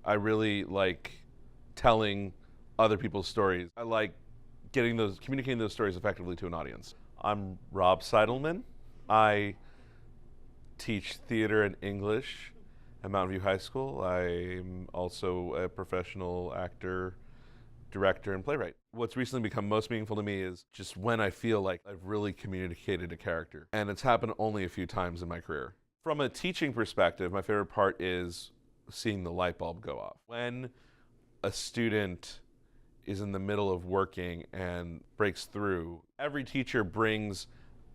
I really like telling other people's stories. I like communicating those stories effectively to an audience. I'm Rob Seidelman. I teach theater and English at Mountain View High School. I'm also a professional actor, director, and playwright. What's recently become most meaningful to me is just when I feel like I've really communicated a character. And it's happened only a few times in my career. From a teaching perspective, my favorite part is seeing the light bulb go off. When a student is in the middle of working and breaks through, every teacher brings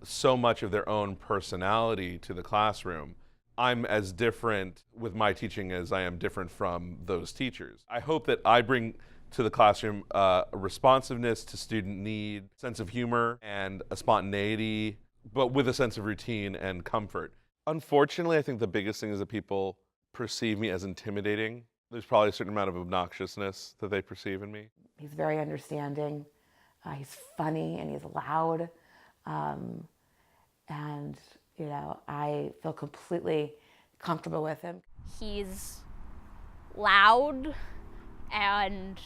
so much of their own personality to the classroom. I'm as different with my teaching as I am different from those teachers. I hope that I bring to the classroom a responsiveness to student need, sense of humor, and a spontaneity, but with a sense of routine and comfort. Unfortunately, I think the biggest thing is that people perceive me as intimidating. There's probably a certain amount of obnoxiousness that they perceive in me. He's very understanding. He's funny and he's loud. And, you know, I feel completely comfortable with him. He's loud and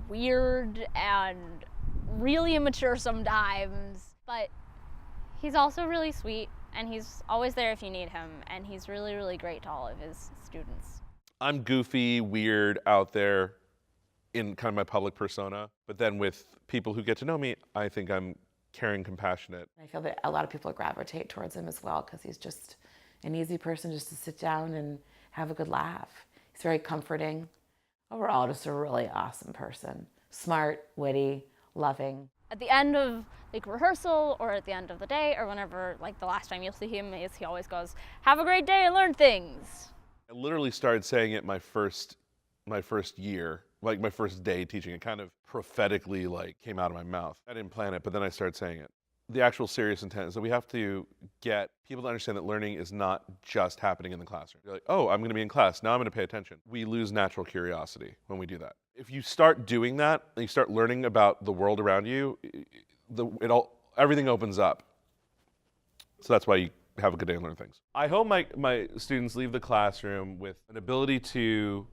weird and really immature sometimes, but he's also really sweet and he's always there if you need him, and he's really, really great to all of his students. I'm goofy, weird, out there in kind of my public persona, but then with people who get to know me, I think I'm caring, compassionate. I feel that a lot of people gravitate towards him as well because he's just an easy person just to sit down and have a good laugh. He's very comforting. Overall, just a really awesome person. Smart, witty, loving. At the end of rehearsal or at the end of the day or whenever, the last time you'll see him is he always goes, "Have a great day and learn things." I literally started saying it my first year, my first day teaching. It kind of prophetically came out of my mouth. I didn't plan it, but then I started saying it. The actual serious intent is that we have to get people to understand that learning is not just happening in the classroom. You're like, oh, I'm going to be in class, now I'm going to pay attention. We lose natural curiosity when we do that. If you start doing that, and you start learning about the world around you, everything opens up. So that's why you have a good day and learn things. I hope my students leave the classroom with an ability to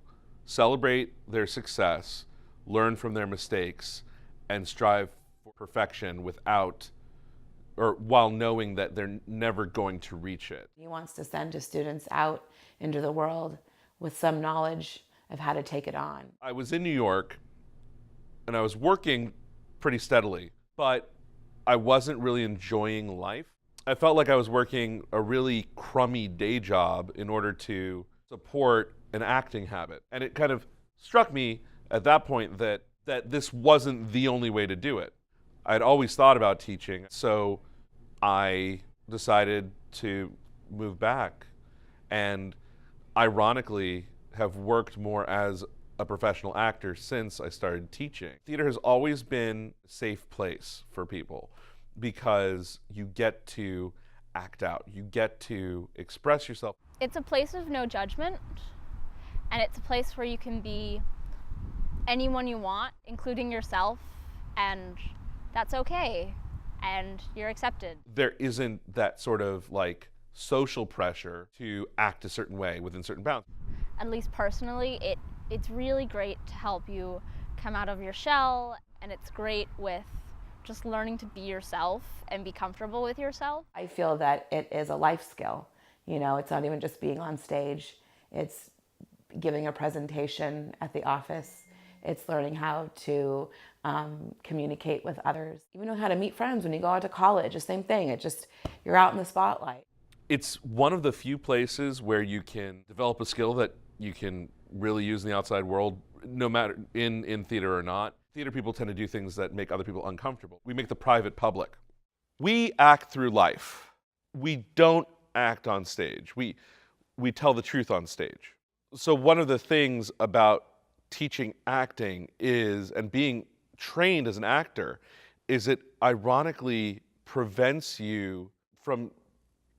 celebrate their success, learn from their mistakes, and strive for perfection while knowing that they're never going to reach it. He wants to send his students out into the world with some knowledge of how to take it on. I was in New York and I was working pretty steadily, but I wasn't really enjoying life. I felt like I was working a really crummy day job in order to support an acting habit. And it kind of struck me at that point that this wasn't the only way to do it. I'd always thought about teaching, so I decided to move back and ironically have worked more as a professional actor since I started teaching. Theater has always been a safe place for people because you get to act out, you get to express yourself. It's a place of no judgment, and it's a place where you can be anyone you want, including yourself, and that's okay, and you're accepted. There isn't that sort of social pressure to act a certain way within certain bounds. At least personally, it's really great to help you come out of your shell, and it's great with just learning to be yourself and be comfortable with yourself. I feel that it is a life skill. You know, it's not even just being on stage. It's giving a presentation at the office. It's learning how to communicate with others. You know how to meet friends when you go out to college, the same thing. You're out in the spotlight. It's one of the few places where you can develop a skill that you can really use in the outside world, no matter in theater or not. Theater people tend to do things that make other people uncomfortable. We make the private public. We act through life. We don't act on stage. We tell the truth on stage. So one of the things about teaching acting and being trained as an actor is it ironically prevents you from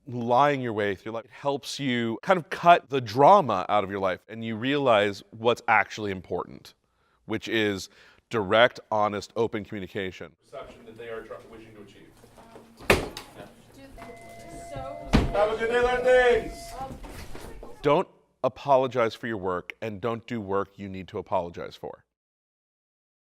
lying your way through life. It helps you kind of cut the drama out of your life and you realize what's actually important, which is direct, honest, open communication. Perception that they are wishing to achieve. Have a good day, learn things! Don't apologize for your work, and don't do work you need to apologize for.